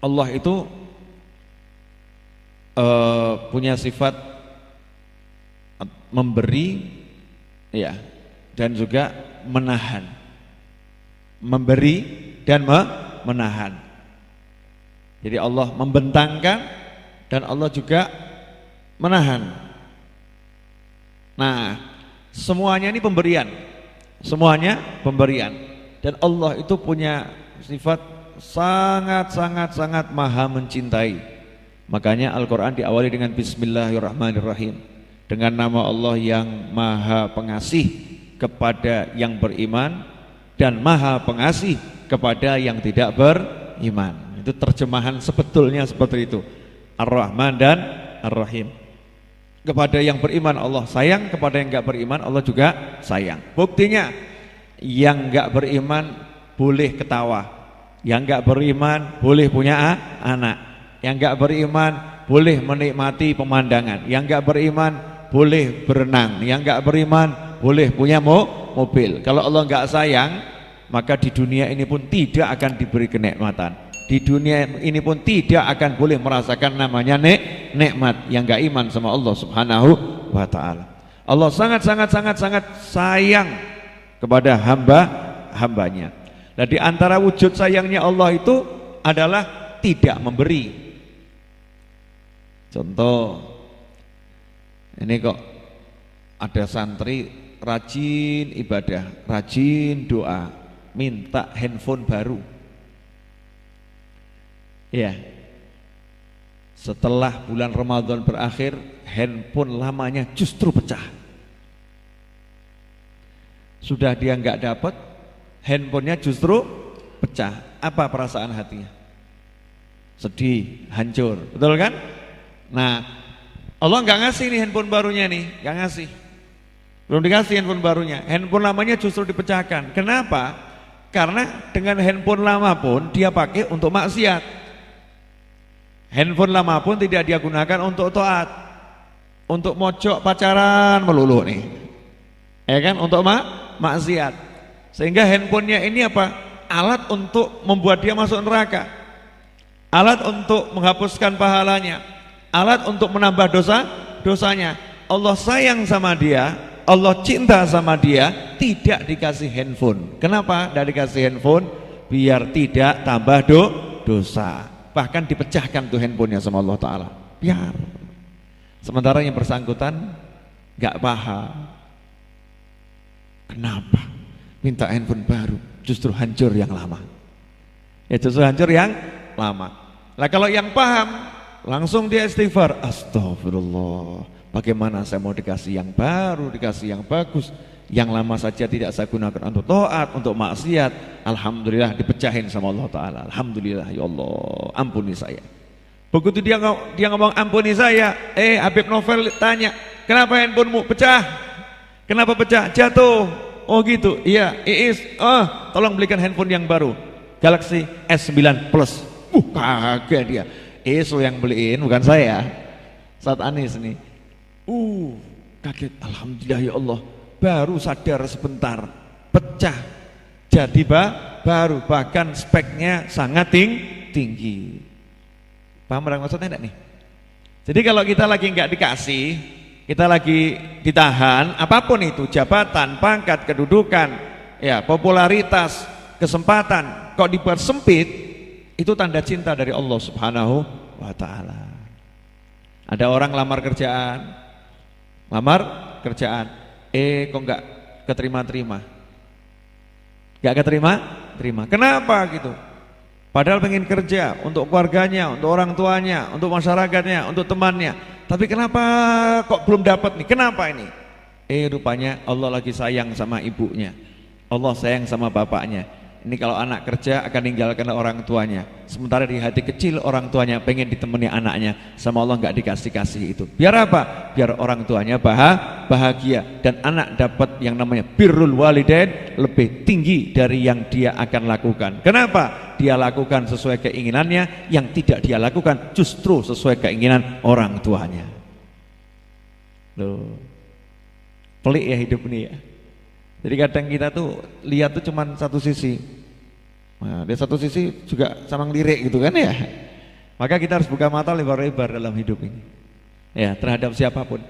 Allah itu punya sifat memberi, ya, dan juga menahan. Memberi dan menahan. Jadi Allah membentangkan dan Allah juga menahan. Nah, semuanya ini pemberian. Semuanya pemberian. Dan Allah itu punya sifat sangat maha mencintai. Makanya Al-Quran diawali dengan Bismillahirrahmanirrahim, dengan nama Allah yang maha pengasih kepada yang beriman dan maha pengasih kepada yang tidak beriman. Itu terjemahan sebetulnya seperti itu, Ar-Rahman dan Ar-Rahim. Kepada yang beriman Allah sayang, kepada yang enggak beriman Allah juga sayang. Buktinya, yang enggak beriman boleh ketawa, yang enggak beriman boleh punya anak, yang enggak beriman boleh menikmati pemandangan, yang enggak beriman boleh berenang, yang enggak beriman boleh punya mobil. Kalau Allah enggak sayang, maka di dunia ini pun tidak akan diberi kenikmatan. Di dunia ini pun tidak akan boleh merasakan namanya nikmat. Yang enggak iman sama Allah Subhanahu wa ta'ala. Allah sangat sayang kepada hambanya. Nah, di antara wujud sayangnya Allah itu adalah tidak memberi. Contoh, ini kok ada santri rajin ibadah, rajin doa, minta handphone baru. Ya, setelah bulan Ramadan berakhir, handphone lamanya justru pecah. Sudah dia nggak dapat, handphonenya justru pecah. Apa perasaan hatinya? Sedih, hancur, betul kan? Nah, Allah nggak ngasih nih handphone barunya nih, nggak ngasih, belum dikasih handphone barunya. Handphone lamanya justru dipecahkan. Kenapa? Karena dengan handphone lama pun dia pakai untuk maksiat. Handphone lama pun tidak dia gunakan untuk taat, untuk mojok pacaran melulu nih, ya kan, untuk maksiat. Sehingga handphonenya ini apa? Alat untuk membuat dia masuk neraka, alat untuk menghapuskan pahalanya, alat untuk menambah dosanya. Allah sayang sama dia, Allah cinta sama dia, tidak dikasih handphone. Kenapa tidak dikasih handphone? Biar tidak tambah dosa. Bahkan dipecahkan tuh handphonenya sama Allah Ta'ala, biar. Sementara yang bersangkutan gak paham. Kenapa minta handphone baru, justru hancur yang lama. Ya justru hancur yang lama. Nah kalau yang paham, langsung dia istighfar, astagfirullah, bagaimana saya mau dikasih yang baru, dikasih yang bagus, yang lama saja tidak saya gunakan untuk taat, untuk maksiat. Alhamdulillah dipecahin sama Allah Ta'ala. Alhamdulillah, ya Allah, ampuni saya. Begitu dia ngomong ampuni saya, Habib Novel tanya, kenapa handphonemu pecah? Kenapa pecah? Jatuh. Oh gitu, iya, Iis, tolong belikan handphone yang baru, Galaxy S9 Plus. Kaget dia. Iis yang beliin, bukan saya. Saat Anis nih, kaget. Alhamdulillah ya Allah, baru sadar sebentar, pecah jadi baru, bahkan speknya sangat tinggi. Paham maksudnya enggak nih? Jadi kalau kita lagi nggak dikasih, kita lagi ditahan, apapun itu, jabatan, pangkat, kedudukan, ya, popularitas, kesempatan, kok dibuat sempit, itu tanda cinta dari Allah Subhanahu wa ta'ala. Ada orang lamar kerjaan, kok nggak keterima-terima, nggak keterima-terima. Kenapa gitu? Padahal pengen kerja untuk keluarganya, untuk orang tuanya, untuk masyarakatnya, untuk temannya. Tapi kenapa kok belum dapat nih? Kenapa ini? Rupanya Allah lagi sayang sama ibunya, Allah sayang sama bapaknya. Ini kalau anak kerja akan ninggalkan orang tuanya, sementara di hati kecil orang tuanya pengen ditemani anaknya, sama Allah nggak dikasih itu. Biar apa? Biar orang tuanya bahagia dan anak dapat yang namanya birrul walidain lebih tinggi dari yang dia akan lakukan. Kenapa? Dia lakukan sesuai keinginannya, yang tidak dia lakukan justru sesuai keinginan orang tuanya. Loh, pelik ya hidup ini ya. Jadi kadang kita tuh lihat tuh cuman satu sisi, nah, di satu sisi juga sama ngelirik gitu kan ya. Maka kita harus buka mata lebar-lebar dalam hidup ini. Ya, terhadap siapapun.